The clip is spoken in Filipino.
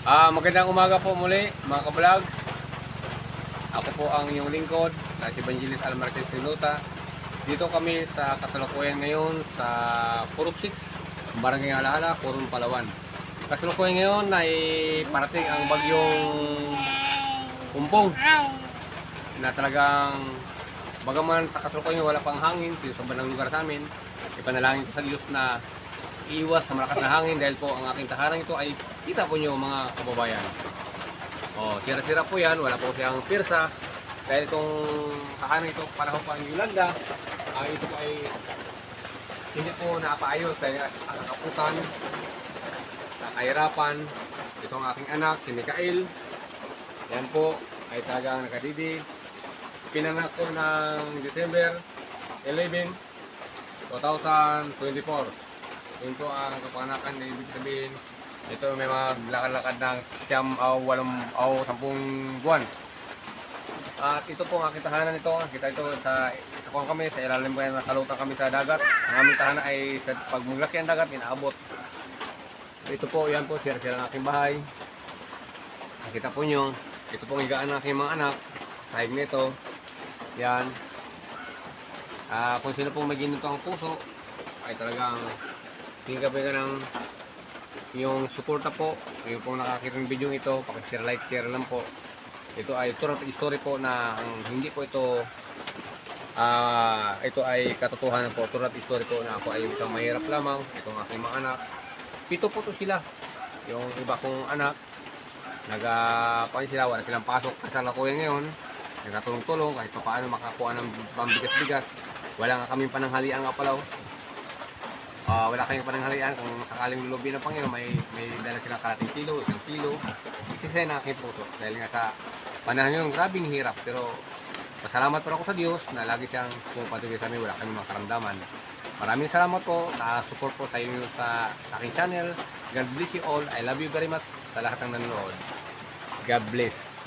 Magandang umaga po muli mga ka-vlog. Ako po ang inyong lingkod na si Evangelis Almarquez Piluta. Dito kami sa kasalukuyan ngayon sa Purok 6, Barangay Alahala, Coron, Palawan. Kasalukuyan ngayon ay parating ang bagyong Umpong na talagang bagaman sa kasalukuyan wala pang hangin dito sa bandang lugar sa amin. Ipanalangin ko sa Diyos na iiwas sa malakas na hangin dahil po ang aking tahanan ito ay kita po nyo mga kababayan. Sira-sira po yan, wala po siyang pirsa dahil itong tahanan ito panahon pa ang Yolanda ito po ay hindi po napaayos dahil ang kaputan, nakahirapan. Itong aking anak, si Mikael, yan po ay talagang nakadidi. Pinanak ko ng December 11, 2024. Yun po ang kapanganakan na ibig sabihin. Ito may maglakad-lakad ng 10 buwan. At ito po ang aking tahanan ito. Kita ito sa kung kami sa ilalim po yan, nakalutan kami sa dagat. Ang aming tahanan ay sa pag maglaki ang dagat, inaabot. Ito po, yan po, sira-sira ang aking bahay. Nakita po nyo, ito po ang higaan ng aking mga anak. Sahig nito. Yan. Kung sino pong may ginito ang puso, ay talagang tingin ka ng yung suporta po. Yung pong nakakita ng video ito, pakishare, like, share lang po. Ito ay true story po na hindi po ito ay katotohanan po. True story po na ako ay isang mahirap lamang. Itong aking mga anak. 7 po to sila. Yung iba kong anak, sila, wala silang pasok kasalukuyan ngayon. Nagkatulong-tulong kahit pa paano makakuha ng pambigas-bigas. Wala nga kaming pananghalian nga pala. Wala kayong pananghalian kung sakaling lulubi ng Panginoon, may dala silang kalating kilo, 1 kilo. Kasi na aking puso dahil nga sa panahon ngayon, grabing hirap. Pero pasalamat po ako sa Diyos na lagi siyang pumapatuloy sa amin, wala kaming mga karamdaman. Maraming salamat po, support po sa inyo sa aking channel. God bless you all. I love you very much sa lahat ng nanonood. God bless.